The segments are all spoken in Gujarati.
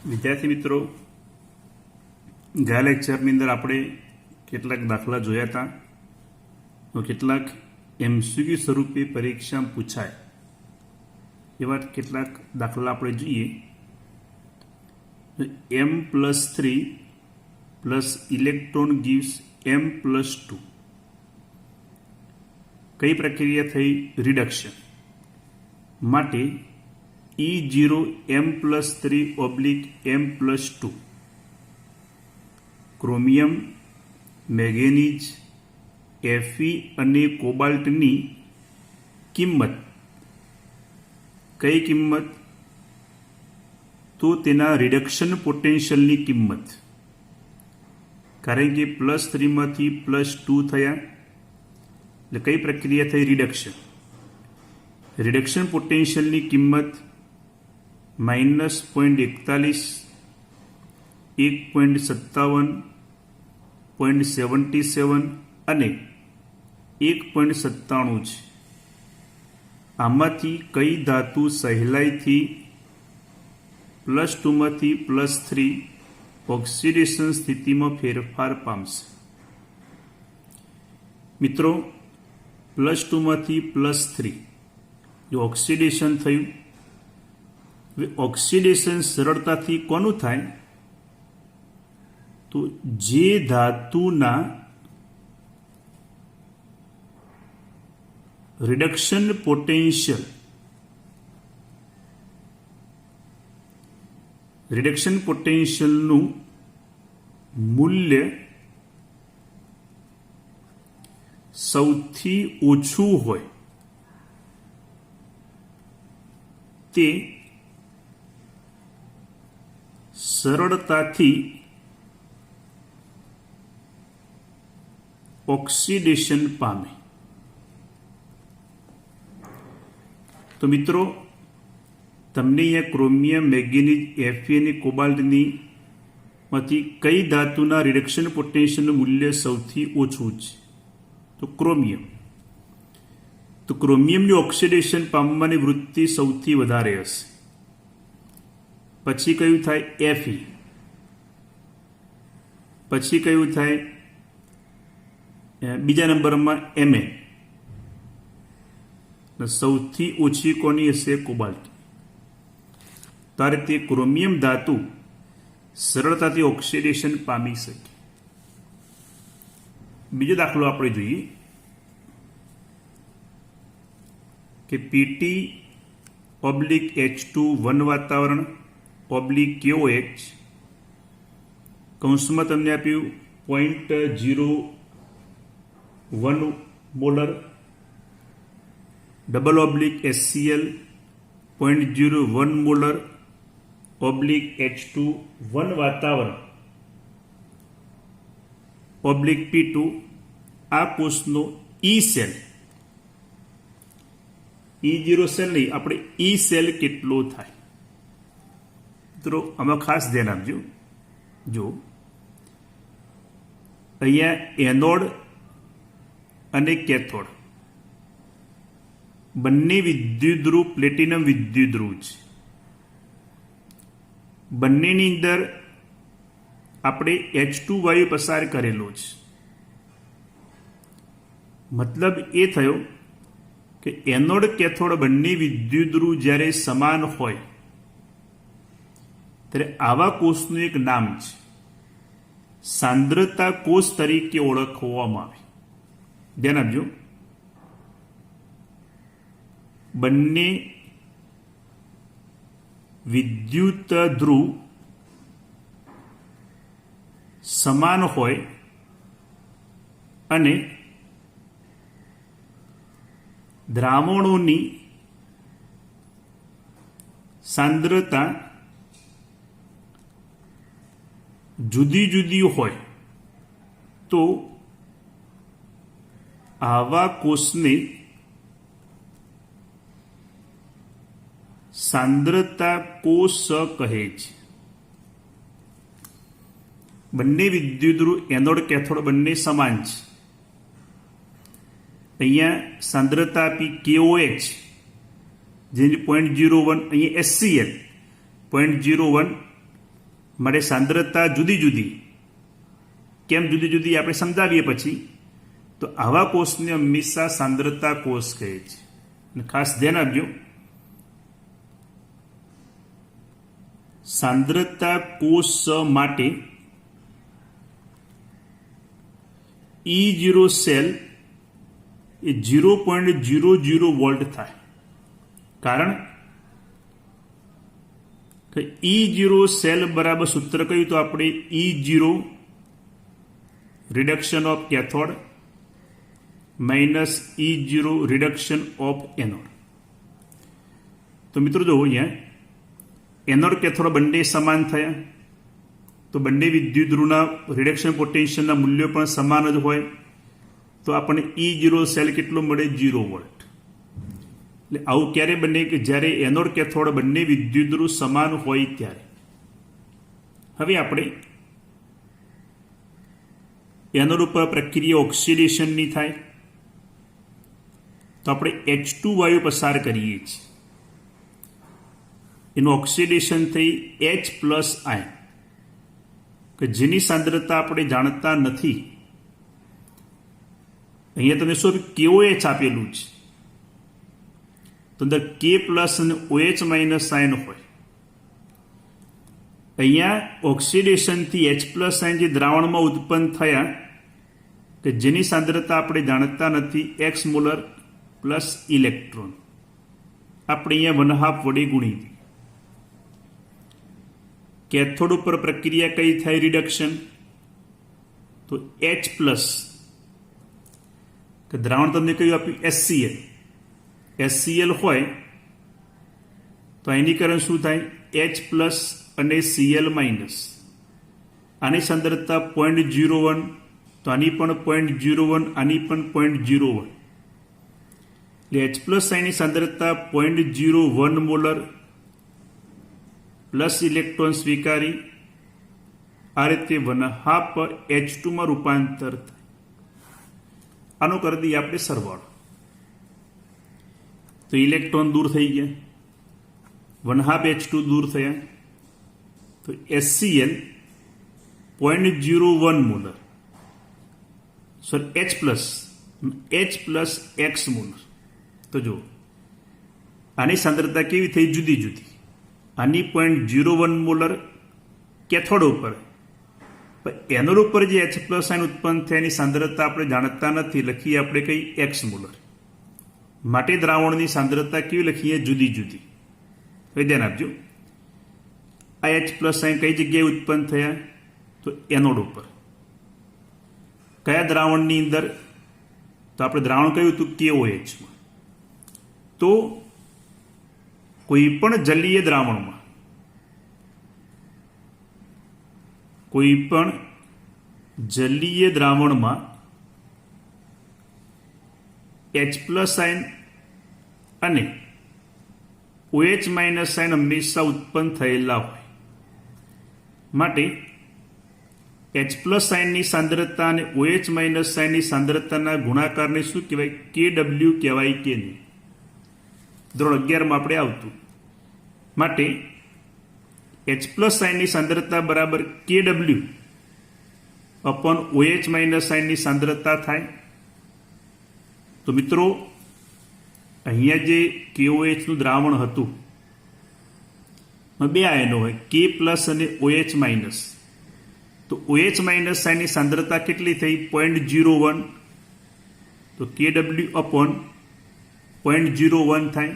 વિદ્યાર્થી મિત્રો, ગયા લેક્ચરની અંદર આપણે કેટલાક દાખલા જોયા હતા. તો કેટલાક એમસીક્યુ સ્વરૂપે પરીક્ષામાં પૂછાય એવા કેટલાક દાખલા આપણે જોઈએ. m+3 plus electron gives m+2. કઈ પ્રક્રિયા થઈ? રિડક્શન માટે E0 m+3 / m+2 chromium, manganese, Fe અને કોબાલ્ટની કિંમત. કઈ કિંમત? તો તેના રિડક્શન પોટેન્શિયલની કિંમત. કારણ કે +3 માંથી +2 થયા એટલે કઈ પ્રક્રિયા થઈ? રિડક્શન. રિડક્શન પોટેન્શિયલની કિંમત -0.41, 1.57, 0.77 અને 1.97 છે. આમાંથી કઈ ધાતુ સહેલાઈથી +2 માંથી +3 ઓક્સિડેશન સ્થિતિમાં ફેરફાર પામશે? મિત્રો, +2 માંથી +3 જો ઓક્સિડેશન થયું, ઓક્સિડેશન સરળતાથી કોનું થાય? તો જે ધાતુના રિડક્શન પોટેન્શિયલનું મૂલ્ય સૌથી ઓછું હોય તે સરળતાથી ઓક્સિડેશન પામે. તો મિત્રો, તમને અહીંયા ક્રોમિયમ, મેંગેનીઝ, Fe અને કોબાલ્ટની માંથી કઈ ધાતુના રિડક્શન પોટેન્શિયલનું મૂલ્ય સૌથી ઓછું છે? તો ક્રોમિયમ. તો ક્રોમિયમની ઓક્સિડેશન પામવાની વૃત્તિ સૌથી વધારે હશે. પછી કયું થાય? Fe. પછી કયું થાય? બીજા નંબરમાં Ma. સૌથી ઓછી કોની હશે? કોબાલ્ટ. ત્યારે તે ક્રોમિયમ ધાતુ સરળતાથી ઓક્સિડેશન પામી શકે. બીજો દાખલો આપણે જોઈએ કે Pt/H2 વન વાતાવરણ / KOH કૌંસમાં તમને આપ્યું 0.01 molar, /HCl 0.01 molar / H2 one વાતાવરણ / P2. આ કોષનો E સેલ, E0 સેલ નહીં, આપણે E સેલ કેટલો થાય? મિત્રો, આમાં ખાસ ધ્યાન આપજો. જો અહીંયા એનોડ અને કેથોડ બંને વિદ્યુતધ્રુવ પ્લેટિનમ વિદ્યુતધ્રુવ છે. બંનેની અંદર આપણે H2 વાયુ પસાર કરેલો છે. મતલબ એ થયો કે એનોડ કેથોડ બંને વિદ્યુતધ્રુવ જ્યારે સમાન હોય ત્યારે આવા કોષનું એક નામ છે, સાંદ્રતા કોષ તરીકે ઓળખવામાં આવે. ધ્યાન આપજો. બંને વિદ્યુત ધ્રુવ સમાન હોય અને દ્રાવણોની સાંદ્રતા જુદી જુદી હોય તો આવા કોષને સાંદ્રતા કોષ કહે છે. બંને વિદ્યુતધ્રુવ એનોડ કેથોડ બંને સમાન છે. અહીંયા સાંદ્રતા આપી KOH, જેની 0.01, અહીંયા HCl 0.01 માટે સાંદ્રતા જુદી જુદી. કેમ જુદી જુદી આપણે સમજાવીએ પછી. તો આવા કોષને હંમેશા સાંદ્રતા કોષ કહે છે. અને ખાસ ધ્યાન આપજો, સાંદ્રતા કોષ માટે E0 સેલ એ 0.00 વોલ્ટ થાય. કારણ કે E0 સેલ બરાબર સૂત્ર કહ્યું તો આપણે E0 reduction of cathode minus E0 reduction of anode. તો મિત્રો જો અહીંયા એનોડ કેથોડ બંને સમાન થયા તો બંને વિદ્યુત ધ્રુવના રિડક્શન પોટેન્શિયલના મૂલ્યો પણ સમાન જ હોય તો આપણને E0 સેલ કેટલો મળે? 0 વોલ્ટ. એટલે આવું ક્યારે બને કે જ્યારે એનોડ કેથોડ બંને વિદ્યુત ધ્રુવ સમાન હોય ત્યારે. હવે આપણે એનોડ ઉપર પ્રક્રિયા ઓક્સિડેશનની થાય તો આપણે H2 વાયુ પસાર કરીએ છીએ. એનું ઓક્સિડેશન થઈ H પ્લસ આયન કે જેની સાંદ્રતા આપણે જાણતા નથી. અહીંયા તમે શું KOH આપેલું છે તો અંદર K પ્લસ અને OH માઇનસ આયન હોય. અહીંયા ઓક્સિડેશનથી H પ્લસ આયન જે દ્રાવણમાં ઉત્પન્ન થયા કે જેની સાંદ્રતા આપણે જાણતા નથી X મોલર પ્લસ ઇલેક્ટ્રોન આપણે અહીંયા 1/2 વડે ગુણી દઈએ. કેથોડ ઉપર પ્રક્રિયા કઈ થાય? રિડક્શન. તો H પ્લસ કે દ્રાવણ તમને કયું આપ્યું? HCl. HCl હોય તો આયનીકરણ શું થાય? H પ્લસ અને Cl માઇનસ. આની સાંદ્રતા 0.01 તો આની પણ 0.01 આની પણ 0.01 એટલે H પ્લસ આયની સાંદ્રતા 0.01 મોલર પ્લસ ઇલેક્ટ્રોન સ્વીકારી આ રીતે 1/2 H2 માં રૂપાંતર થાય. આનો કરી દઈએ આપણે સરવાળો તો ઇલેક્ટ્રોન દૂર થઈ ગયા, 1/2 H2 દૂર થયા તો HCl 0.01 molar H plus X molar. તો જો આની સાંદ્રતા કેવી થઈ? જુદી જુદી. આની 0.01 મોલર કેથોડ ઉપર, એનોડ ઉપર જે H પ્લસ આયન ઉત્પન્ન થાય એની સાંદ્રતા આપણે જાણતા નથી, લખીએ આપણે કઈ X મોલર. માટે દ્રાવણની સાંદ્રતા કેવી લખીએ? જુદી જુદી. હવે ધ્યાન આપજો, આ H પ્લસ આયન કઈ જગ્યાએ ઉત્પન્ન થયા? તો એનોડ ઉપર. કયા દ્રાવણની અંદર? તો આપણે દ્રાવણ કયું હતું? KOH માં. તો કોઈ પણ જલીય દ્રાવણમાં H પ્લસ આયન અને OH માઇનસ આયન હંમેશા ઉત્પન્ન થયેલા હોય. માટે H પ્લસ આયનની સાંદ્રતા અને OH માઇનસ આયનની સાંદ્રતાના ગુણાકારને શું કહેવાય? KW કહેવાય કે નહીં? ધોરણ 11 માં આપણે આવતું. માટે H પ્લસ આયનની સાંદ્રતા બરાબર KW અપોન OH માઇનસ આયનની સાંદ્રતા થાય. તો મિત્રો અહીંયા જે KOH નું દ્રાવણ હતું બે આયનો હોય, K પ્લસ અને OH માઇનસ. તો OH માઇનસ આયનની સાંદ્રતા કેટલી થઈ? 0.01 તો KW અપોન 0.01 થાય.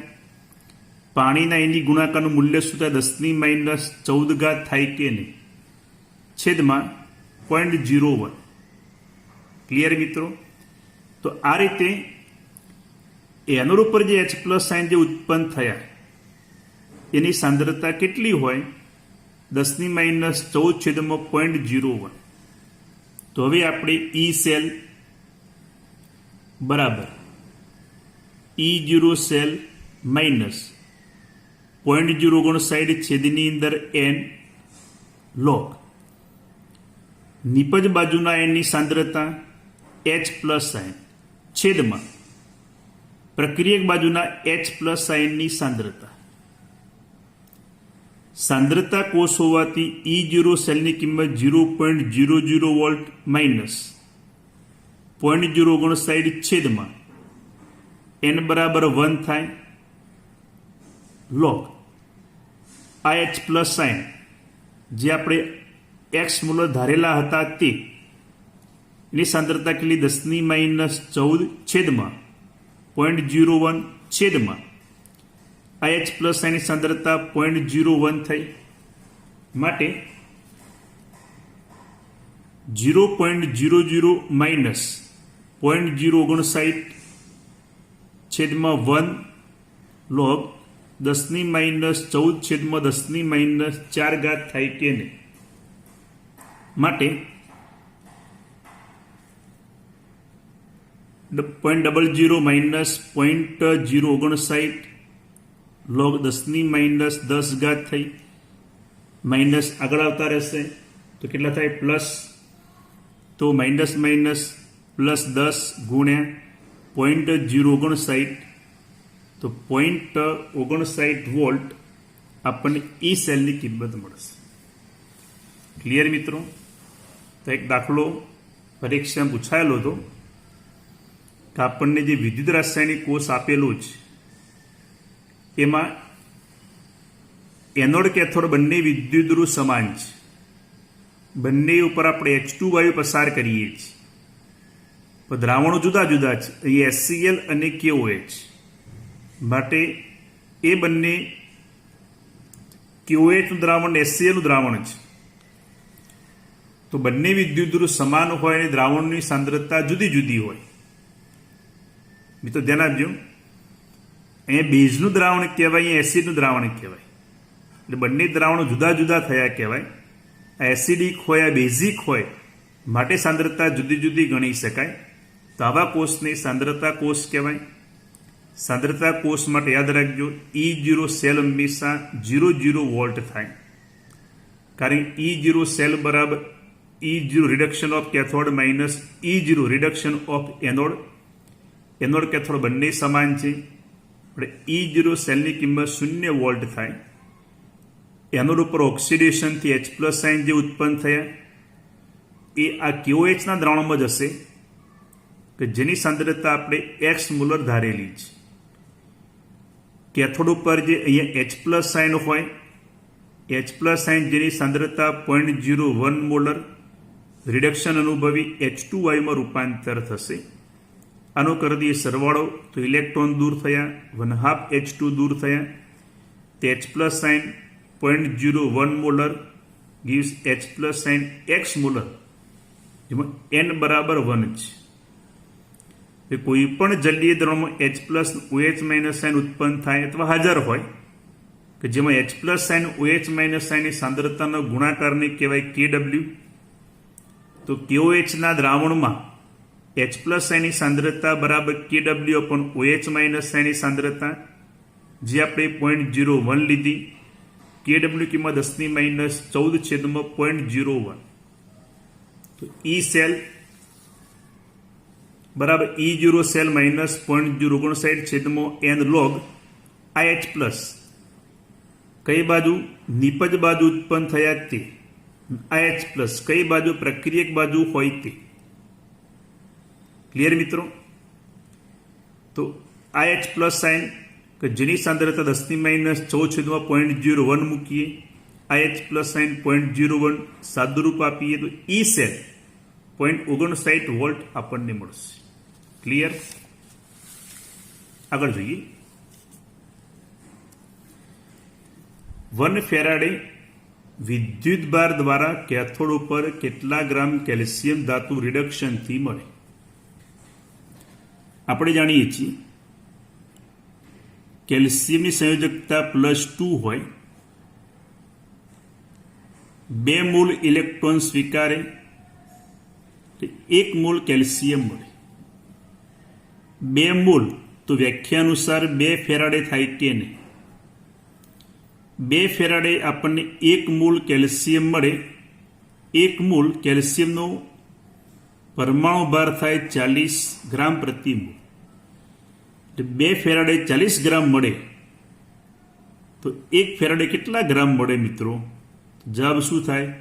પાણીના એની ગુણાકારનું મૂલ્ય શું થાય? 10⁻14 થાય કે નહીં? છેદમાં 0.01. ક્લિયર મિત્રો? તો આ રીતે એનોડ ઉપર જે H પ્લસ આયન જે ઉત્પન્ન થયા એની સાંદ્રતા કેટલી હોય? 10⁻14 છેદમાં 0.01. તો હવે આપણે E સેલ બરાબર E0 સેલ માઇનસ 0.059 છેદની અંદર n log નિપજ બાજુના આયનની સાંદ્રતા H પ્લસ આયન છેદમાં પ્રક્રિયક બાજુના H પ્લસ આયનની સાંદ્રતા. સાંદ્રતા કોષ હોવાથી E0 સેલની કિંમત 0.00 વોલ્ટ માઇનસ 0.059 છેદમાં n બરાબર 1 થાય log IH પ્લસ સાઇન જે આપણે x મૂલ્ય ધારેલા હતા તે એની સાંદ્રતા કેટલી 10⁻14 છેદમાં 0.01 છેદમાં IH પ્લસ સાઇનની સાંદ્રતા 0.01 થઈ માટે 0.00 માઇનસ 0.059 છેદમાં 1 log 10⁻14 છેદમાં 10⁻4 થાય કે નહીં માટે 0.00 માઇનસ 0.059 log 10⁻10 થઈ માઇનસ આગળ આવતા રહેશે તો કેટલા થાય પ્લસ તો માઇનસ માઇનસ પ્લસ 10 ગુણ્યા 0.059 તો 0.59 વોલ્ટ આપણને E સેલની કિંમત મળશે. ક્લિયર મિત્રો? તો એક દાખલો પરીક્ષામાં પૂછાયેલો હતો કે આપણને જે વિદ્યુત રાસાયણિક કોષ આપેલો છે એમાં એનોડ કેથોડ બંને વિદ્યુત ધ્રુવ સમાન છે. બંને ઉપર આપણે H2 વાયુ પસાર કરીએ છીએ પણ દ્રાવણો જુદા જુદા છે. અહીં HCl અને KOH માટે એ બંને KOH નું દ્રાવણ HCl નું દ્રાવણ છે તો બંને વિદ્યુત ધ્રુવ સમાન હોય અને દ્રાવણની સાંદ્રતા જુદી જુદી હોય. મિત્રો ધ્યાન આપજો, અહીંયા બેઝનું દ્રાવણ કહેવાય, અહીંયા એસિડનું દ્રાવણ કહેવાય. એટલે બંને દ્રાવણો જુદા જુદા થયા કહેવાય. આ એસિડિક હોય, આ બેઝિક હોય માટે સાંદ્રતા જુદી જુદી ગણી શકાય. તો આવા કોષને સાંદ્રતા કોષ કહેવાય. સાંદ્રતા કોષ માટે યાદ રાખજો E0 સેલ હંમેશા 0 વોલ્ટ થાય, કારણ E0 સેલ બરાબર E0 reduction of cathode minus E0 reduction of anode. Anode cathode બંને સમાન છે એટલે E0 સેલની કિંમત 0 વોલ્ટ થાય. એનોડ ઉપર ઓક્સિડેશનથી H પ્લસ સાઇન જે ઉત્પન્ન થયા એ આ KOH ના દ્રાવણમાં જશે કે જેની સાંદ્રતા આપણે X મોલર ધારેલી છે. કેથોડ ઉપર જે અહીંયા H પ્લસ સાઇન હોય, H પ્લસ સાઇન જેની સાંદ્રતા 0.01 મોલર રિડક્શન અનુભવી H2 વાયુમાં રૂપાંતર થશે. આનો કરી દઈએ સરવાળો તો ઇલેક્ટ્રોન દૂર થયા, 1/2 H2 દૂર થયા, તે H plus sign 0.01 molar gives H plus sign X molar જેમાં n બરાબર 1 છે. કોઈ પણ જલીય દ્રવમાં H plus OH minus sign ઉત્પન્ન થાય અથવા હાજર હોય કે જેમાં H plus sign OH minus સાઇનની સાંદ્રતાનો ગુણાકારને કહેવાય KW. તો KOH ના દ્રાવણમાં H પ્લસ સાઇનની સાંદ્રતા બરાબર KW અપોન OH માઇનસ સાઇનની સાંદ્રતા જે આપણે 0.01 લીધી. KW કિંમત 10⁻14 છેદમાં 0.01. તો E સેલ બરાબર E0 સેલ માઇનસ 0.059 છેદમાં n log IH પ્લસ કઈ બાજુ નિપજ બાજુ ઉત્પન્ન થયા તે IH પ્લસ કઈ બાજુ પ્રક્રિયક બાજુ હોય તે. ક્લિયર મિત્રો? તો IH પ્લસ સાઇન કે જેની સાંદ્રતા 10⁻14 છેદમાં 0.01 મૂકીએ, IH પ્લસ સાઇન 0.01 સાદુરૂપ આપીએ તો E સેલ 0.59 વોલ્ટ આપણને મળશે. ક્લિયર? આગળ જોઈએ. 1 ફેરાડે વિદ્યુત ભાર દ્વારા કેથોડ ઉપર કેટલા ગ્રામ કેલ્શિયમ ધાતુ રિડક્શનથી મળે? આપણે જાણીએ છીએ કેલ્શિયમની સંયોજકતા +2 હોય, 2 મોલ ઇલેક્ટ્રોન સ્વીકારે 1 મોલ કેલ્શિયમ મળે. 2 મોલ તો વ્યાખ્યા અનુસાર 2 ફેરાડે થાય કે નહીં? 2 ફેરાડે આપણને 1 મોલ કેલ્શિયમ મળે. 1 મોલ કેલ્શિયમનો પરમાણુ ભાર થાય 40 ગ્રામ પ્રતિ મોલ. 2 ફેરાડે 40 ગ્રામ મળે તો 1 ફેરાડે કેટલા ગ્રામ મળે મિત્રો? જવાબ શું થાય?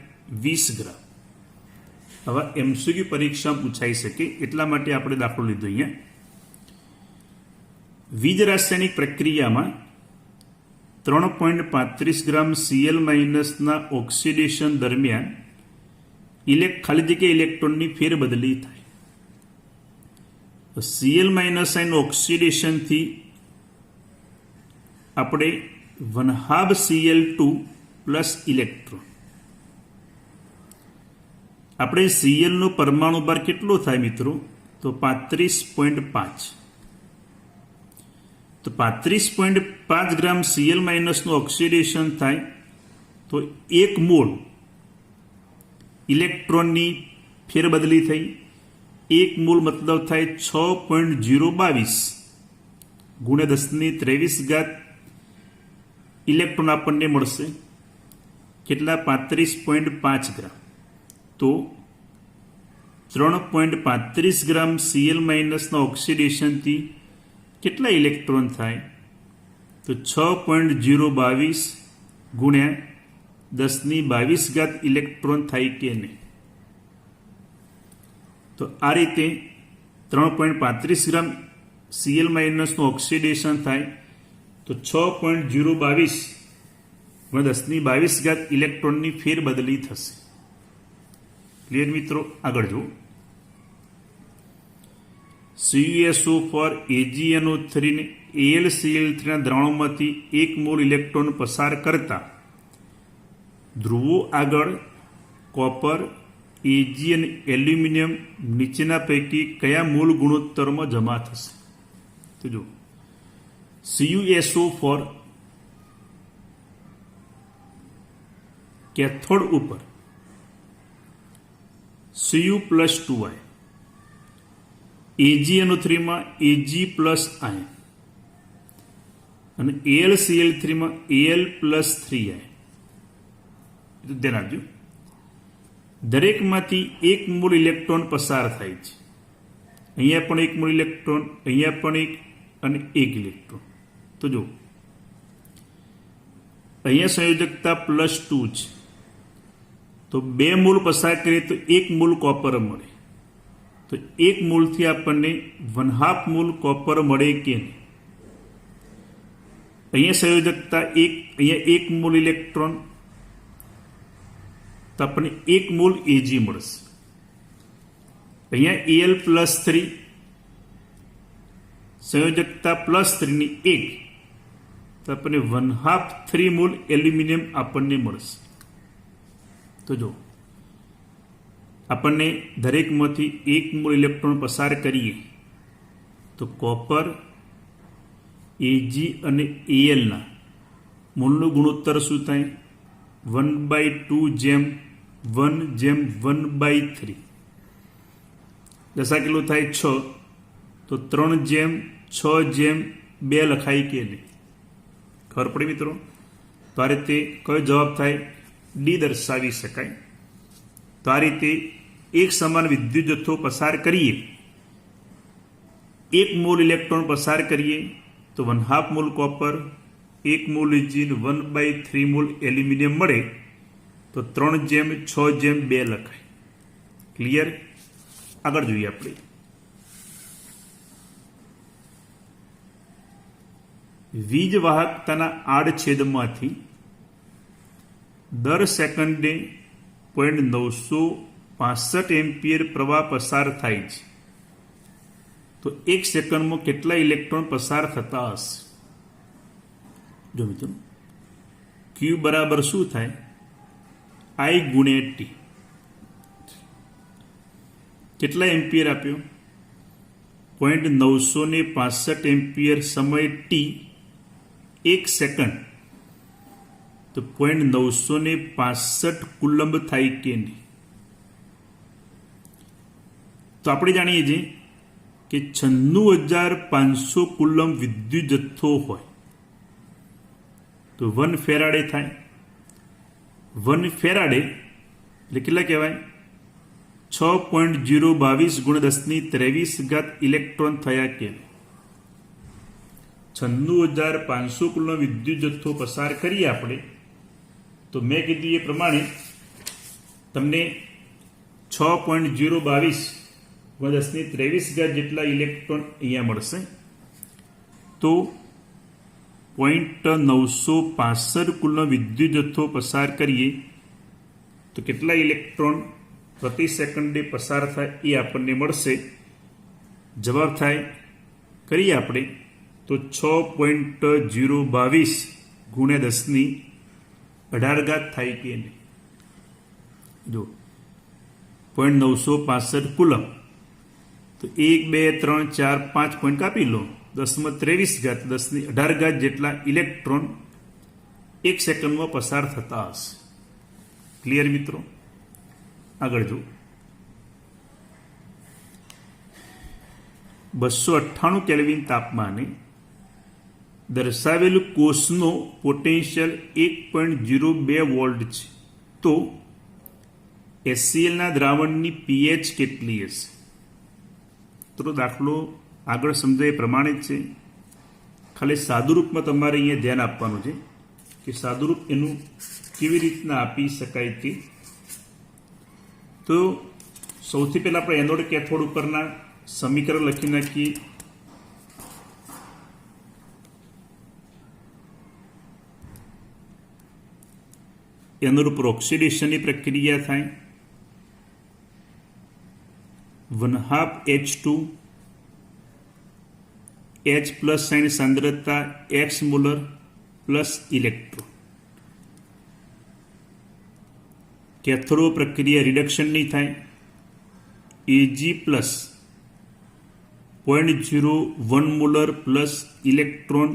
20 ગ્રામ. હવે એમસીક્યુ પરીક્ષા પૂછાઈ શકે એટલા માટે આપણે દાખલો લીધો અહીંયા. વીજ રાસાયણિક પ્રક્રિયામાં 3.35 ગ્રામ Cl- ના ઓક્સિડેશન દરમિયાન ખાલી જગ્યા ઇલેક્ટ્રોનની ફેરબદલી થાય. Cl- આયન ઓક્સિડેશનથી આપણે 1/2 Cl2 પ્લસ ઇલેક્ટ્રોન. આપણે Cl નો પરમાણુ ભાર કેટલો થાય મિત્રો? તો 35.5. તો 35.5 ગ્રામ Cl- નું ઓક્સિડેશન થાય તો 1 મોલ ઇલેક્ટ્રોનની ફેરબદલી થઈ. 1 મોલ મતલબ થાય 6.022 ગુણ્યા 10⁻23 ઇલેક્ટ્રોન આપણને મળશે. કેટલા? 35.5 ગ્રામ. તો 3.35 ગ્રામ Cl- ના ઓક્સિડેશનથી કેટલા ઇલેક્ટ્રોન થાય? તો 6.022 ગુણ્યા 10⁻22 ઇલેક્ટ્રોન થાય કે નહીં? તો આ રીતે 3.35 ગ્રામ Cl- નું ઓક્સિડેશન થાય તો 6.022 ગુણ્યા 10⁻22 ઇલેક્ટ્રોનની ફેરબદલી થશે. ક્લિયર મિત્રો? આગળ જુઓ. CuSO4 AgNO3 ને AlCl3 ના દ્રાવણોમાંથી 1 મોલ ઇલેક્ટ્રોન પસાર કરતા ધ્રુવો આગળ કોપર, Ag અને એલ્યુમિનિયમ નીચેના પૈકી કયા મૂળ ગુણોત્તરમાં જમા થશે? તો જુઓ, CuSO4 કેથોડ ઉપર Cu પ્લસ 2i, AgNO3 માં Ag પ્લસ આયન અને AlCl3 માં Al પ્લસ 3i. ધ્યાન આપજો. દરેકમાંથી 1 મોલ ઇલેક્ટ્રોન પસાર થાય છે. અહીંયા પણ 1 મોલ ઇલેક્ટ્રોન, અહીંયા પણ 1 અને 1 ઇલેક્ટ્રોન. તો જો અહીંયા સંયોજકતા +2 છે. તો 2 મોલ પસાર કરીએ તો 1 મોલ કોપર મળે. તો 1 મોલથી આપણને 1/2 મોલ કોપર મળે કે નહીં? અહીંયા સંયોજકતા 1, અહીંયા 1 મોલ ઇલેક્ટ્રોન, તો આપણને 1 મોલ Ag મળશે. અહીંયા Al પ્લસ 3, સંયોજકતા +3 ની 1, તો આપણને 1/2 3 મોલ એલ્યુમિનિયમ આપણને મળશે. તો જો આપણને દરેકમાંથી 1 મોલ ઇલેક્ટ્રોન પસાર કરીએ તો કોપર, Ag અને Al ના મોલનો ગુણોત્તર શું થાય? 1/2:1:1/3. દશા કેટલું થાય? 6. તો 3:6:2 લખાય કે નહીં? ખબર પડી મિત્રો? તો આ રીતે કયો જવાબ થાય? ડી દર્શાવી શકાય. તો આ રીતે એક સમાન વિદ્યુત જથ્થો પસાર કરીએ, 1 મોલ ઇલેક્ટ્રોન પસાર કરીએ તો 1/2 mall copper, 1 mall Ag, 1/3 mall aluminium મળે. તો 3:6:2 લખાય. ક્લિયર? આગળ જોઈએ આપણે. વીજ વાહકતાના આડછેદમાંથી દર સેકન્ડે 0.965 એમ્પિયર પ્રવાહ પસાર થાય છે. તો 1 સેકન્ડમાં કેટલા ઇલેક્ટ્રોન પસાર થતા હશે? જો મિત્રો, Q બરાબર શું થાય? I ગુણ્યા T. કેટલા એમ્પિયર આપ્યો? 0.965 એમ્પિયર સમય T, 1 સેકન્ડ. તો 0.965 કુલંબ થાય કે નહીં? તો આપણે જાણીએ છીએ કે 96,500 કુલંબ વિદ્યુત જથ્થો હોય તો 1 ફેરાડે થાય. 1 ફેરાડે એટલે કેટલા કહેવાય? 6.022 × 10⁻23 ઇલેક્ટ્રોન થયા કે? 96,500 કુલનો વિદ્યુત જથ્થો પસાર કરીએ આપણે, તો મેં કીધું એ પ્રમાણે તમને 6.022 × 1023 જેટલા ઇલેક્ટ્રોન અહીંયા મળશે. તો 0.965 કુલનો વિદ્યુત જથ્થો પસાર કરીએ તો કેટલા ઇલેક્ટ્રોન પ્રતિ સેકન્ડે પસાર થાય એ આપણને મળશે. જવાબ થાય કરીએ આપણે તો 6.022 × 1018 થાય કે નહીં. જો 0.965 કુલમ, તો 1 2 3 4 5 પોઈન્ટ કાપી લો, 1023 1018 જેટલા ઇલેક્ટ્રોન એક સેકન્ડમાં પસાર થતા હશે. ક્લિયર મિત્રો? આગળ જો 298 કેલ્વિન તાપમાને દર્શાવેલું કોષનો પોટેન્શિયલ 1.02 વોલ્ટ છે, તો HCl ના દ્રાવણની pH કેટલી હશે? તો દાખલો આગળ સમજાય એ પ્રમાણે જ છે. ખાલી સાદુરૂપમાં તમારે અહીંયા ધ્યાન આપવાનું છે કે સાદુરૂપ એનું કેવી રીતના આપી શકાય તે. તો સૌથી પહેલાં આપણે એનોડ કેથોડ ઉપરના સમીકરણ લખી નાખીએ. એનોડ ઉપર ઓક્સિડેશનની પ્રક્રિયા થાય. 1/2 H2 H પ્લસ સાઇન સાંદ્રતા x molar plus electron. Cathode પ્રક્રિયા રિડક્શનની થાય. Ag plus 0.01 molar plus electron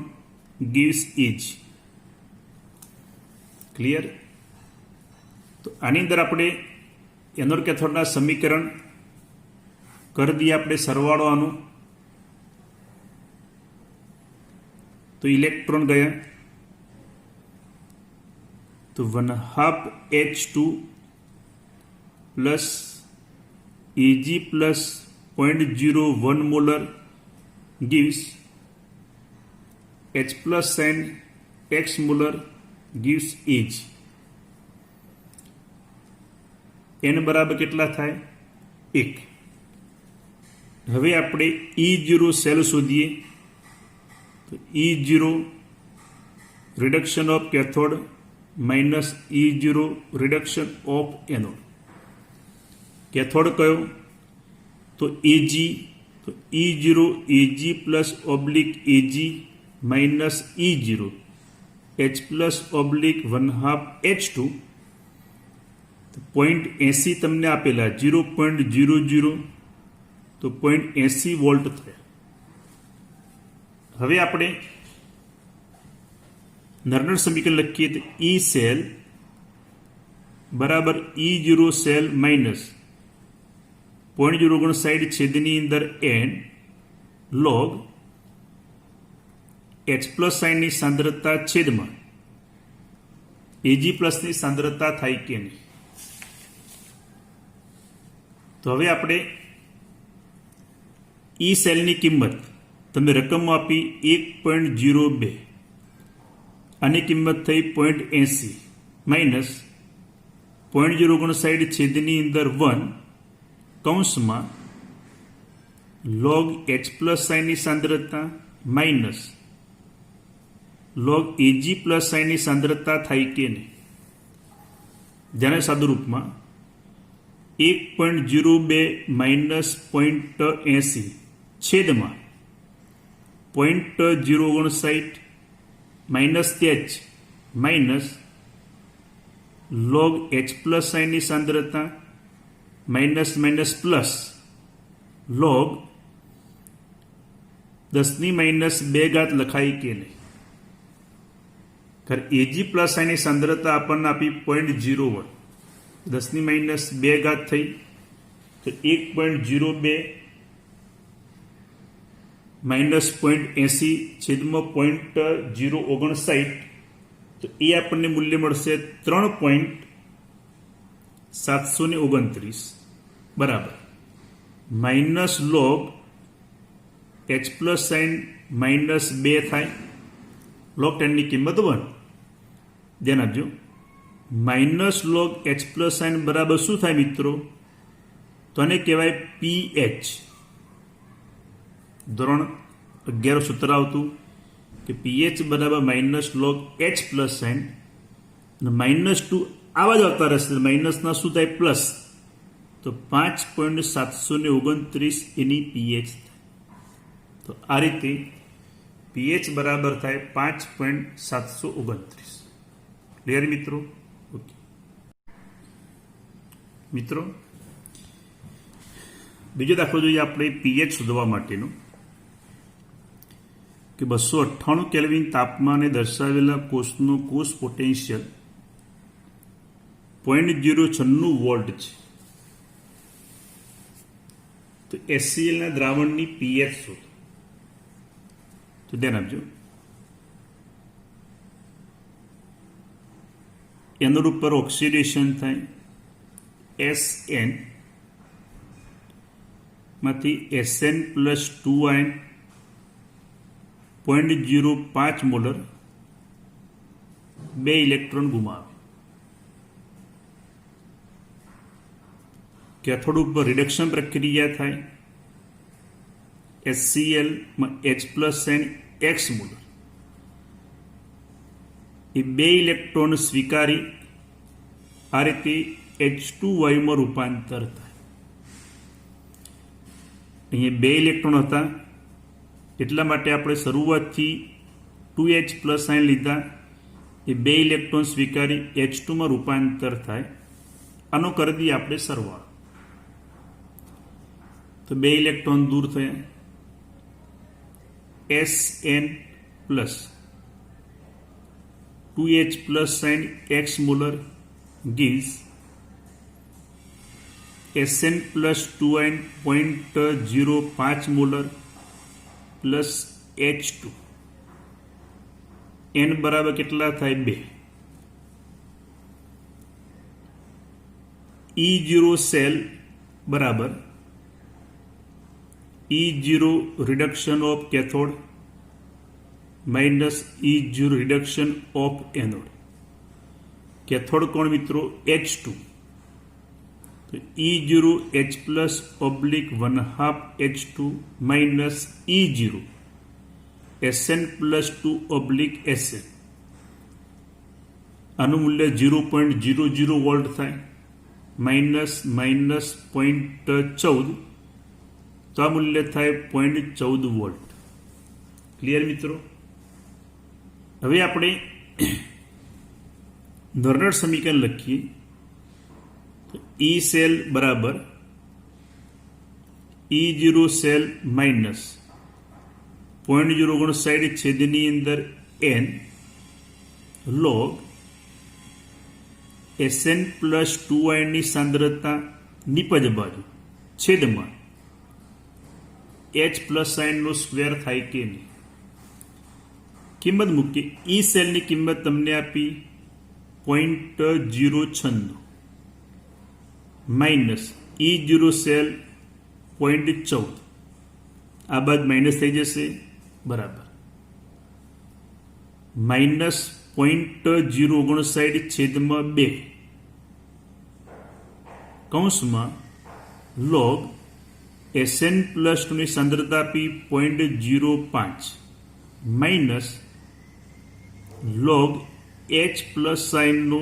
gives Ag. Clear? તો આની અંદર આપણે એનોડ કેથોડના સમીકરણ કરી દઈએ આપણે સરવાળો આનો. તો ઇલેક્ટ્રોન ગયા તો 1/2 H2 plus Ag plus 0.01 molar gives H plus sign x molar gives Ag. n બરાબર કેટલા થાય? 1. હવે આપણે E0 સેલ શોધીએ. તો E0 reduction of cathode minus E0 reduction of anode. Cathode કયો? તો Ag. તો E0 Ag plus oblique Ag minus E0 H plus oblique 1/2 H2. 0.80 તમને આપેલા 0.00, તો 0.80 વોલ્ટ થયા. હવે આપણે નર્નર સમીકરણ લખીએ તો E સેલ બરાબર E0 સેલ માઇનસ 0.059 છેદની અંદર n log H પ્લસ સાઇનની સાંદ્રતા છેદમાં Ag પ્લસની સાંદ્રતા થાય કે નહીં. તો હવે આપણે E સેલની કિંમત તમે રકમ આપી 1.02, આની કિંમત થઈ 0.80 માઇનસ 0.059 છેદની અંદર 1 કૌંસમાં log H પ્લસ સાઇનની સાંદ્રતા માઇનસ log Ag પ્લસ સાઇનની સાંદ્રતા થાય કે નહીં. જેને સાદુરૂપમાં 1.02 માઇનસ 0.80 છેદમાં 0.059 minus h minus log H plus સાઇનની સાંદ્રતા માઇનસ માઇનસ પ્લસ log 10⁻² લખાય કે નહીં. Ag પ્લસ સાઇનની સાંદ્રતા આપણને આપી 0.01, 10⁻² થઈ તો 1.02 માઇનસ 0.80 છેદમાં 0.059, તો એ આપણને મૂલ્ય મળશે 3.729 બરાબર minus log H plus sign -2 થાય, log 10 ની કિંમત 1. ધ્યાન આપજો. -log h પ્લસ સાઇન બરાબર શું થાય મિત્રો? તો આને કહેવાય pH. ધોરણ 11 સૂત્ર આવતું કે pH બરાબર -log h પ્લસ સાઇન અને -2 આવા જ આવતા રહેશે. માઇનસના શું થાય? પ્લસ. તો 5.729 એની pH થાય. તો આ રીતે pH બરાબર થાય 5.729. ક્લિયર મિત્રો? ઓકે મિત્રો, બીજો દાખલો જોઈએ આપણે pH શોધવા માટેનો કે 298 કેલ્વિન તાપમાને દર્શાવેલા કોષનો કોષ પોટેન્શિયલ 0.096 વોલ્ટ છે. તો HCl ના દ્રાવણની pH શોધો. તો ધ્યાન આપજો. એનોડ ઉપર ઓક્સિડેશન થાય, SN માંથી SN plus 2 ion 0.05 molar 2 electron ગુમાવે. કેથોડ ઉપર રિડક્શન પ્રક્રિયા થાય, HCl માં H પ્લસ આયન X મોલર એ 2 ઇલેક્ટ્રોન સ્વીકારી આ રીતે H2 વાયુમાં રૂપાંતર થાય. અહીંયા 2 ઇલેક્ટ્રોન હતા એટલા માટે આપણે શરૂઆતથી 2H પ્લસ આયન લીધા. એ 2 ઇલેક્ટ્રોન સ્વીકારી H2 માં રૂપાંતર થાય. આનો કરી દઈએ આપણે સરવાળો. તો 2 ઇલેક્ટ્રોન દૂર થયા. SN plus 2H plus sign X molar gives SN plus 2 ion 0.05 molar plus H2. N બરાબર કેટલા થાય? 2. E0 સેલ બરાબર E0 reduction of cathode minus E0 reduction of anode. Cathode કોણ મિત્રો? H2. તો E0 H plus oblique 1/2 H2 minus E0 SN plus 2 oblique SN. આનું મૂલ્ય 0.00 વોલ્ટ થાય. -0.14. તો આ મૂલ્ય થાય 0.14 વોલ્ટ. ક્લિયર મિત્રો? હવે આપણે નોર્ડલ સમીકરણ લખીએ. તો E સેલ બરાબર E0 સેલ માઇનસ 0.059 છેદની અંદર N log SN પ્લસ 2 આયનની સાંદ્રતા નિપજ બાજુ છેદમાં H પ્લસ આયનનો સ્ક્વેર થાય કે નહીં. કિંમત મૂકીએ. E સેલની કિંમત તમને આપી 0.096 માઇનસ E0 સેલ 0.14. આ બાદ માઇનસ થઈ જશે બરાબર -0.059 છેદમાં 2 કૌંસમાં log SN પ્લસ 2 ની સાંદ્રતા આપી 0.05 માઇનસ log H પ્લસ સાઇનનો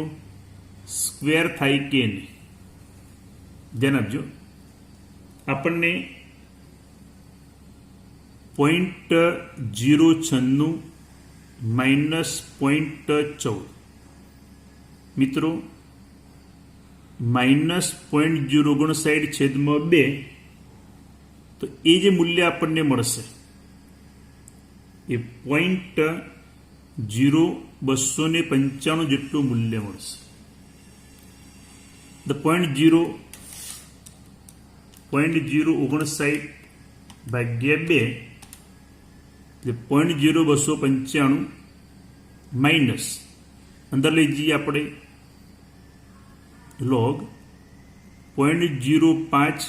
સ્ક્વેર થાય કે નહીં. ધ્યાન આપજો. આપણને 0.096 માઇનસ 0.14 મિત્રો -0.059 છેદમાં 2. તો એ જે મૂલ્ય આપણને મળશે એ 0.0295 જેટલું મૂલ્ય મળશે. ધ 0.059 ભાગ્યા 2 એટલે 0.0295 માઇનસ અંદર લઈ જઈએ આપણે log 0.05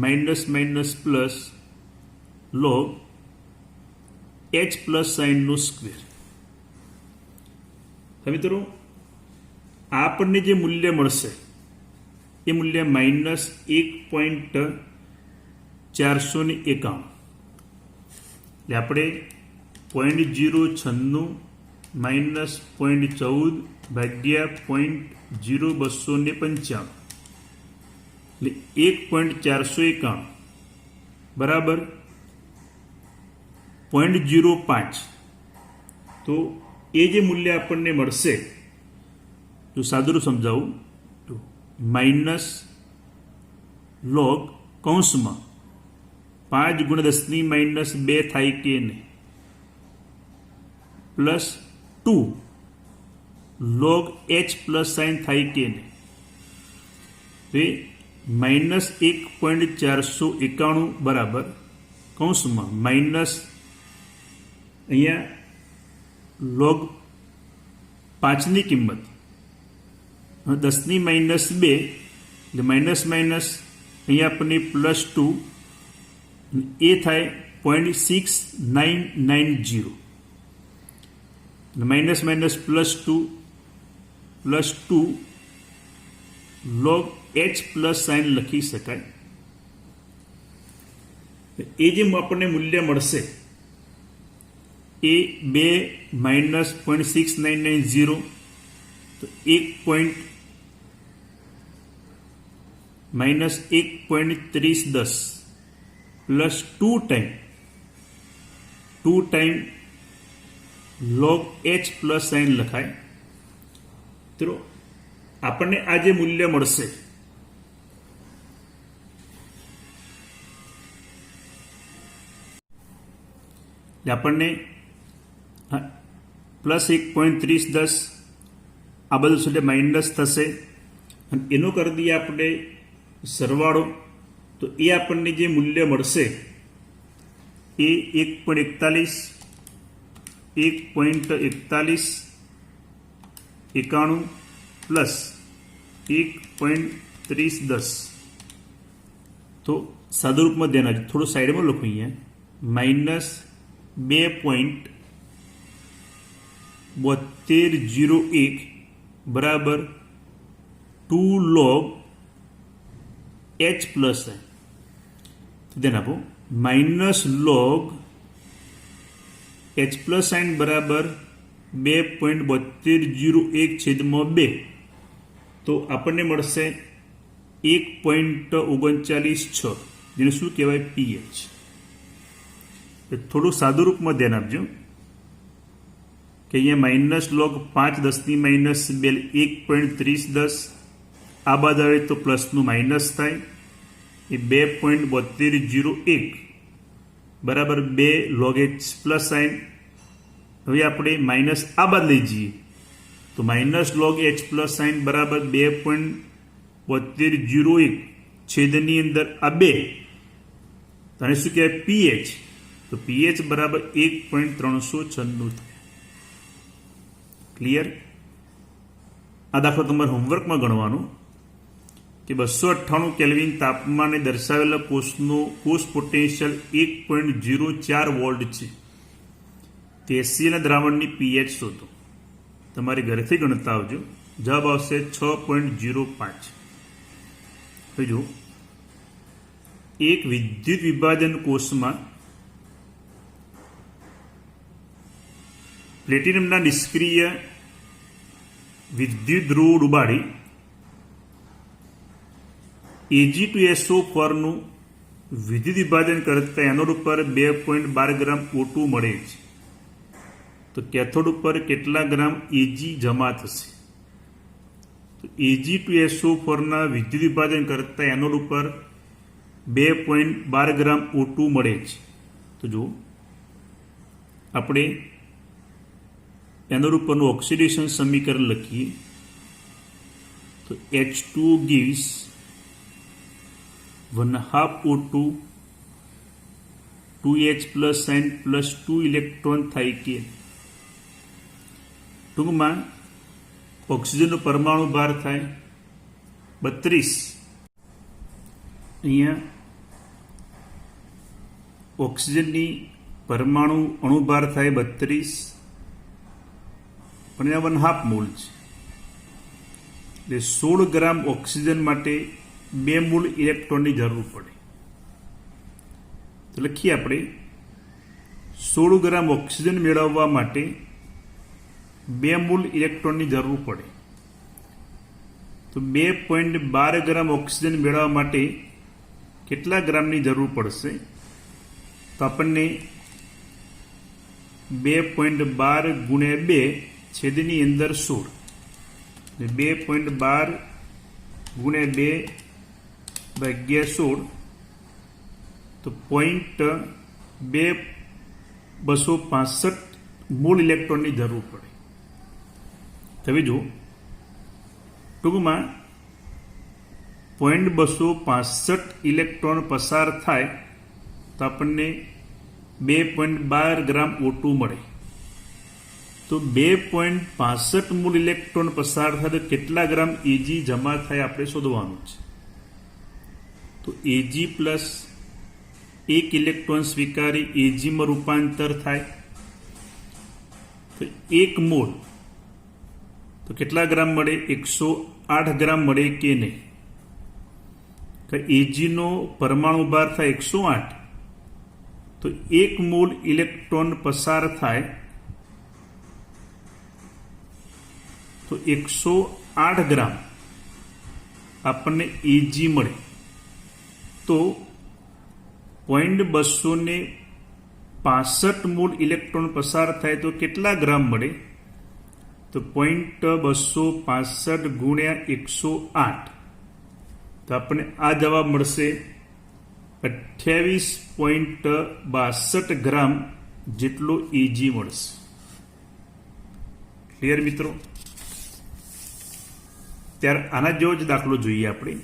minus minus plus log H plus સાઇનનો સ્ક્વેર. હવે મિત્રો આપણને જે મૂલ્ય મળશે એ મૂલ્ય -1.491. એટલે આપણે 0.96 -0.14 ભાગ્યા 0.0295 એટલે 1.491 બરાબર 0.05. તો એ જે મૂલ્ય આપણને મળશે, જો સાદું સમજાવું તો માઇનસ લોગ કૌંસમાં 5 × 10⁻² થાય કે નહીં, plus 2 log h plus sign થાય કે નહીં. તો -1.491 બરાબર કૌંસમાં માઇનસ અહીંયા log 5ની કિંમત 10⁻², એટલે માઇનસ માઇનસ અહીંયા આપણને +2 એ થાય 0.6990. Minus minus +2 log h plus sign લખી શકાય. એ જે આપણને મૂલ્ય મળશે એ 2 -0.6990 તો -1.3010 plus 2 time log h plus sign લખાય. તો આપણને આ જે મૂલ્ય મળશે આપણને +1.3010 આ બધું છે માઇનસ થશે અને એનો કરી દઈએ આપણે સરવાળો. તો એ આપણને જે મૂલ્ય મળશે એ 1.4191 પ્લસ 1.3010. તો સાદું રૂપમાં ધ્યાન આપજો, થોડું સાઈડમાં લખું અહીંયા -2.7201 બરાબર 2 log h પ્લસ સાઇન. તો ધ્યાન આપો -log h પ્લસ સાઇન બરાબર 2.7201/2. તો આપણને મળશે 1.39.6, જેને શું કહેવાય pH. થોડું સાદું રૂપમાં ધ્યાન આપજો કે અહીંયા -log 5 10⁻², 1.3010 આ બાદ આવે તો પ્લસનું માઇનસ થાય, એ 2.7201 બરાબર 2 log h પ્લસ સાઇન. હવે આપણે માઇનસ આ બાદ લઈ જઈએ તો -log h પ્લસ સાઇન બરાબર 2.7201 છેદની અંદર આ 2, અને શું કહેવાય pH. તો pH બરાબર 1.396. ક્લિયર? આ દાખલો તમારે હોમવર્કમાં ગણવાનો કે 298 કેલ્વિન તાપમાને દર્શાવેલા કોષ પોટેન્શિયલ 1.04 વોલ્ટ છે. તે એસિડના દ્રાવણની pH શોધો. તમારે ઘરેથી ગણતા આવજો. જવાબ આવશે 6.05. હવે જો એક વિદ્યુત વિભાજન કોષમાં પ્લેટિનમના નિષ્ક્રિય વિદ્યુત ધ્રુવ ડુબાડી Ag2SO4 નું વિદ્યુત વિભાજન કરતા એનોડ ઉપર 2.12 ગ્રામ O2 મળે છે. તો કેથોડ ઉપર કેટલા ગ્રામ Ag જમા થશે? તો Ag2SO4 ના વિદ્યુત વિભાજન કરતા એનોડ ઉપર 2.12 ગ્રામ O2 મળે છે. તો જો આપણે એનોડ ઉપરનું ઓક્સિડેશન સમીકરણ લખીએ તો H2 gives 1/2 O2 2H plus sign plus 2 electron થાય કે ટૂંકમાં ઓક્સિજનનો પરમાણુ ભાર થાય 32. અહીંયા ઓક્સિજનની પરમાણુ અણુભાર થાય 32 પણ એના 1/2 મોલ છે. એટલે 16 ગ્રામ ઓક્સિજન માટે 2 મોલ ઇલેક્ટ્રોનની જરૂર પડે. તો લખીએ આપણે 16 ગ્રામ ઓક્સિજન મેળવવા માટે 2 મોલ ઇલેક્ટ્રોનની જરૂર પડે. તો 2.12 ગ્રામ ઓક્સિજન મેળવવા માટે કેટલા ગ્રામની જરૂર પડશે? તો આપણને 2.12 ગુણ્યા 2 છેદની અંદર 16. 2.12 ગુણ્યા 2 ભાગ્યા 16 તો 0.265 મોલ ઇલેક્ટ્રોનની જરૂર પડે. હવે જો ટૂંકમાં 0.265 ઇલેક્ટ્રોન પસાર થાય તો આપણને 2.12 ગ્રામ O2 મળે. તો 2.65 મોલ ઇલેક્ટ્રોન પસાર થાય તો કેટલા ગ્રામ Ag જમા થાય આપણે શોધવાનું છે. તો Ag પ્લસ 1 ઇલેક્ટ્રોન સ્વીકારી Ag માં રૂપાંતર થાય તો 1 મોલ તો કેટલા ગ્રામ મળે? 108 ગ્રામ મળે કે નહીં? Ag નો પરમાણુ ભાર થાય 108 તો 1 મોલ ઇલેક્ટ્રોન પસાર થાય તો 108 ગ્રામ આપણને Ag મળે. તો 0.265 મોલ ઇલેક્ટ્રોન પસાર થાય તો કેટલા ગ્રામ મળે? તો 0.265 ગુણ્યા 108 તો આપણને આ જવાબ મળશે 28.62 ગ્રામ જેટલો Ag મળશે. ક્લિયર મિત્રો? ત્યારે આના જેવો જ દાખલો જોઈએ આપણે.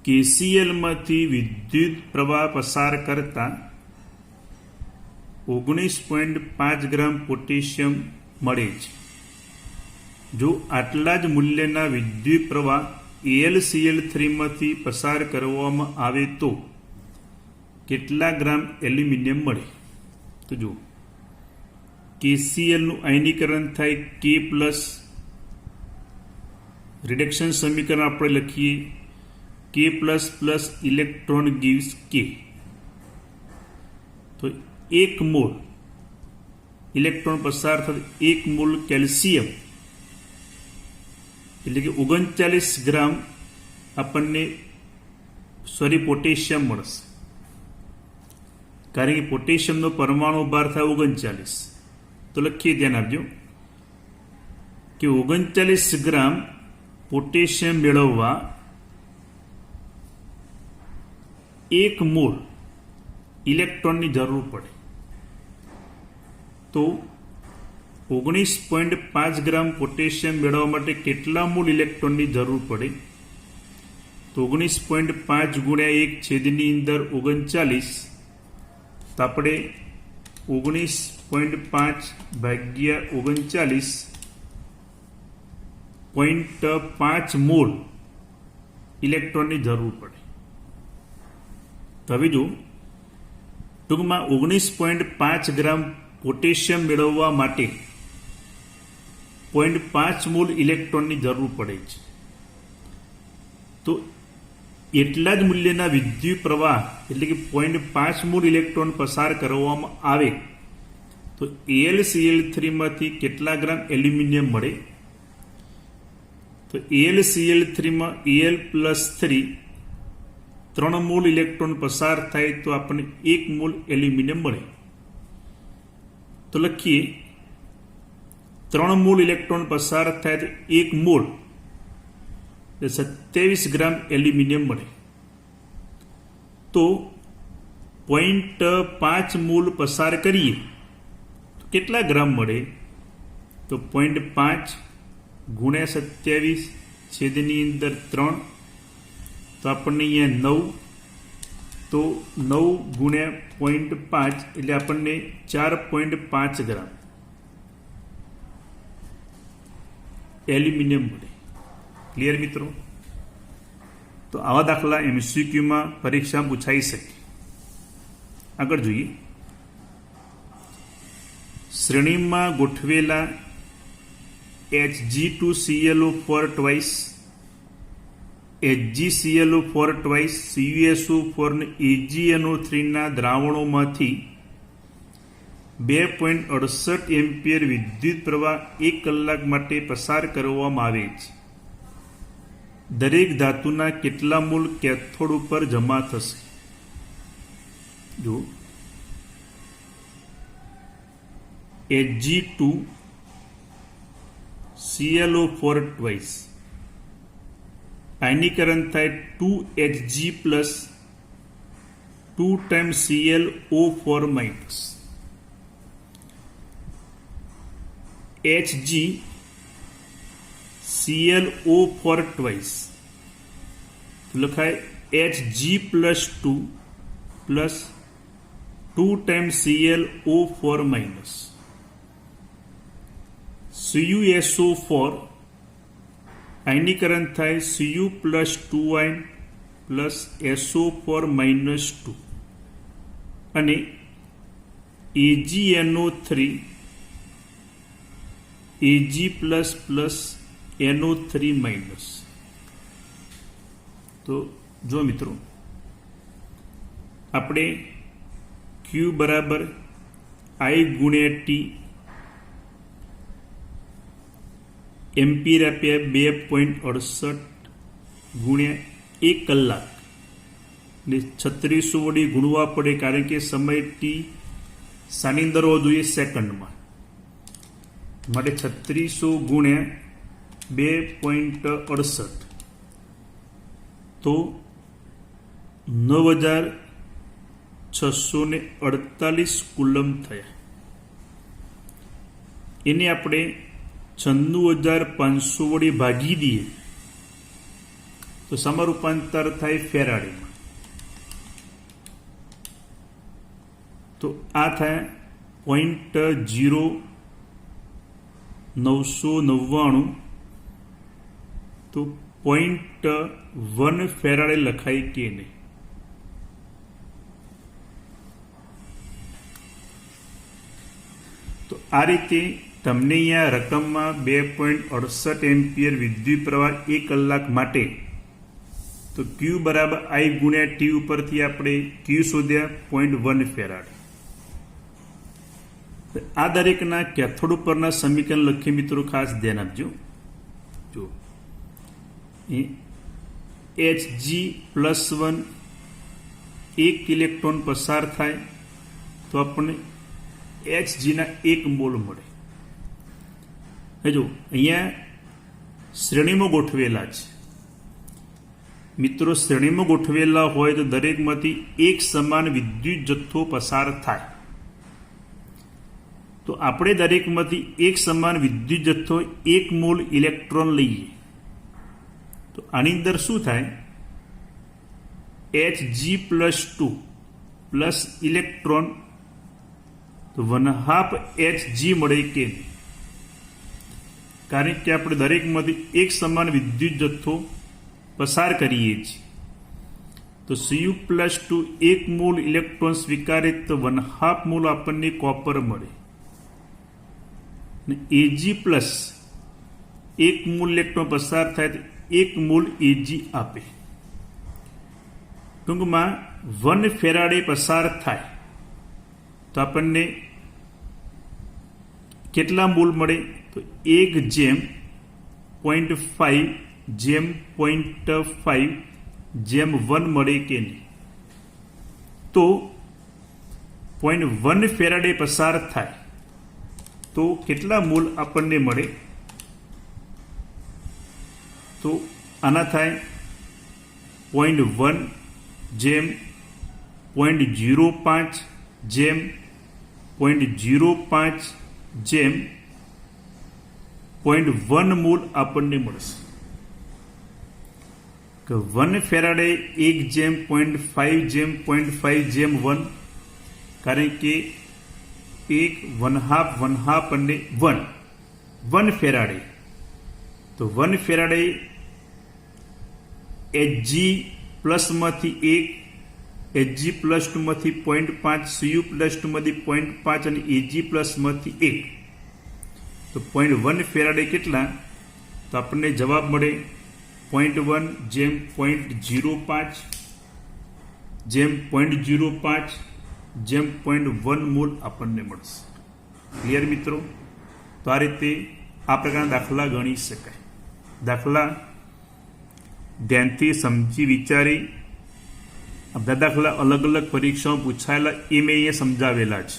KCl માંથી વિદ્યુત પ્રવાહ પસાર કરતા 19.5 ગ્રામ પોટેશિયમ મળે છે. જો આટલા જ મૂલ્યના વિદ્યુત પ્રવાહ AlCl3 માંથી પસાર કરવામાં આવે તો કેટલા ગ્રામ એલ્યુમિનિયમ મળે? તો જો KCl નું આયનીકરણ થાય K પ્લસ, રિડક્શન સમીકરણ આપણે લખીએ K plus plus electron gives K. તો 1 મોલ ઇલેક્ટ્રોન પસાર થતા 1 મોલ કેલ્શિયમ એટલે કે 39 ગ્રામ આપણને પોટેશિયમ મળશે. કારણ કે પોટેશિયમનો પરમાણુ ભાર થાય 39. તો લખીએ, ધ્યાન આપજો કે 39 ગ્રામ પોટેશિયમ મેળવવા 1 મોલ ઇલેક્ટ્રોનની જરૂર પડે. તો 19.5 ગ્રામ પોટેશિયમ મેળવવા માટે કેટલા મોલ ઇલેક્ટ્રોનની જરૂર પડે? તો 19.5 ગુણ્યા 1 છેદની અંદર 39 તો આપણે 19.5 ભાગ્યા 39.5 મોલ ઇલેક્ટ્રોનની જરૂર પડે. તો હવે જો ટૂંકમાં 19.5 ગ્રામ પોટેશિયમ મેળવવા માટે 0.5 મોલ ઇલેક્ટ્રોનની જરૂર પડે છે. તો એટલા જ મૂલ્યના વિદ્યુત પ્રવાહ એટલે કે 0.5 મોલ ઇલેક્ટ્રોન પસાર કરવામાં આવે તો AlCl3 માંથી કેટલા ગ્રામ એલ્યુમિનિયમ મળે? તો AlCl3 માં Al+3 3 મોલ ઇલેક્ટ્રોન પસાર થાય તો આપણને 1 મોલ એલ્યુમિનિયમ મળે. તો લખીએ 3 મોલ ઇલેક્ટ્રોન પસાર થાય તો 1 મોલ 27 ગ્રામ એલ્યુમિનિયમ મળે. તો 0.5 મોલ પસાર કરીએ તો કેટલા ગ્રામ મળે? તો 0.5 ગુણ્યા 27 છેદની અંદર 3 તો આપણને અહીંયા 9 તો 9 ગુણ્યા 0.5 એટલે આપણને 4.5 ગ્રામ એલ્યુમિનિયમ મળે. ક્લિયર મિત્રો? તો આવા દાખલા MCQમાં પરીક્ષા પૂછાઈ શકે. આગળ જોઈએ. શ્રેણીમાં ગોઠવેલા Hg2ClO4 twice, HgClO4 twice, CuSO4 ને AgNO3 ના દ્રાવણોમાંથી 2.68 એમ્પિયર વિદ્યુત પ્રવાહ 1 કલાક માટે પસાર કરવામાં આવે છે. દરેક ધાતુના કેટલા મોલ કેથોડ ઉપર જમા થશે? જો Hg2ClO4 ટ્વાઇસ આયનીકરણ થાય 2Hg plus 2 times ClO4 minus. HgClO4 twice લખાય Hg plus 2 plus 2 times ClO4 minus. CuSO4 આયનીકરણ થાય Cu plus 2 plus SO4 minus 2 અને AgNO3 Ag plus plus NO3 minus. તો જો મિત્રો આપણે Q બરાબર I ગુણ્યા T એમ્પિયર આપ્યા 2.68 ગુણ્યા 1 કલાક ને 3600 વડે ગુણવા પડે, કારણ કે સમય T સાની અંદર હોવો જોઈએ સેકન્ડમાં, માટે 3600 ગુણ્યા 2.68 તો 9648 કુલમ થયા. એને આપણે 96500 વડે ભાગી દઈએ તો સમા રૂપાંતર થાય ફેરાડેમાં. તો આ થાય 0.0999. તો 0.1 ફેરાડે લખાય કે નહીં? તો આ રીતે તમને અહીંયા રકમમાં 2.68 એમ્પિયર વિદ્યુત પ્રવાહ 1 કલાક માટે, તો Q બરાબર I ગુણ્યા T ઉપરથી આપણે Q શોધ્યા 0.1 ફેરાડ. આ દરેકના કેથોડ ઉપરના સમીકરણ લખી મિત્રો ખાસ ધ્યાન આપજો. જો Hg+1 1 ઇલેક્ટ્રોન પસાર થાય તો આપણને Hg ના 1 મોલ મળે. જો અહીંયા શ્રેણીમાં ગોઠવેલા છે મિત્રો. શ્રેણીમાં ગોઠવેલા હોય તો દરેકમાંથી એક સમાન વિદ્યુત જથ્થો પસાર થાય. તો આપણે દરેકમાંથી એક સમાન વિદ્યુત જથ્થો 1 મોલ ઇલેક્ટ્રોન લઈએ તો આની અંદર શું થાય? Hg+2 પ્લસ ઇલેક્ટ્રોન તો 1/2 Hg મળે કે નહીં? કારણ કે આપણે દરેકમાંથી એક સમાન વિદ્યુત જથ્થો પસાર કરીએ છીએ. તો Cu+2 1 મોલ ઇલેક્ટ્રોન સ્વીકારે તો 1/2 મોલ આપણને કોપર મળે. Ag પ્લસ 1 મોલ ઇલેક્ટ્રોન પસાર થાય તો 1 મોલ Ag આપે. ટૂંકમાં 1 ફેરાડે પસાર થાય તો આપણને કેટલા મોલ મળે? તો 1/0.5 જેમ 0.5 જેમ 1 મળે કે નહીં? તો 0.1 ફેરાડે પસાર થાય તો કેટલા મોલ આપણને મળે? તો આના થાય 0.1 જેમ 0.05 જેમ 0.05 જેમ 0.1 મોલ આપણને મળશે. 1 ફેરાડે 1 જેમ 0.5 જેમ 0.5 જેમ 1, કારણ કે 1/2 અને 1 ફેરાડે. તો 1 ફેરાડે Hg પ્લસમાંથી 1 Hg+2માંથી 0.5, Cu+2માંથી 0.5 અને Ag+માંથી 1, તો 0.1 ફેરાડે કેટલા? તો આપણને જવાબ મળે 0.1 જેમ 0.05 જેમ 0.05 જેમ 0.1 મોલ આપણને મળશે. ક્લિયર મિત્રો? તો આ રીતે આ પ્રકારના દાખલા ગણી શકાય. દાખલા ધ્યાનથી સમજી વિચારી, આ બધા દાખલા અલગ અલગ પરીક્ષાઓ પૂછાયેલા એ મેં અહીંયા સમજાવેલા છે.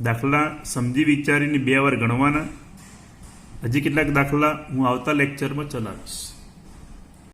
દાખલા સમજી વિચારીને 2 વાર ગણવાના. હજી કેટલાક દાખલા હું આવતા લેક્ચરમાં ચલાવીશ.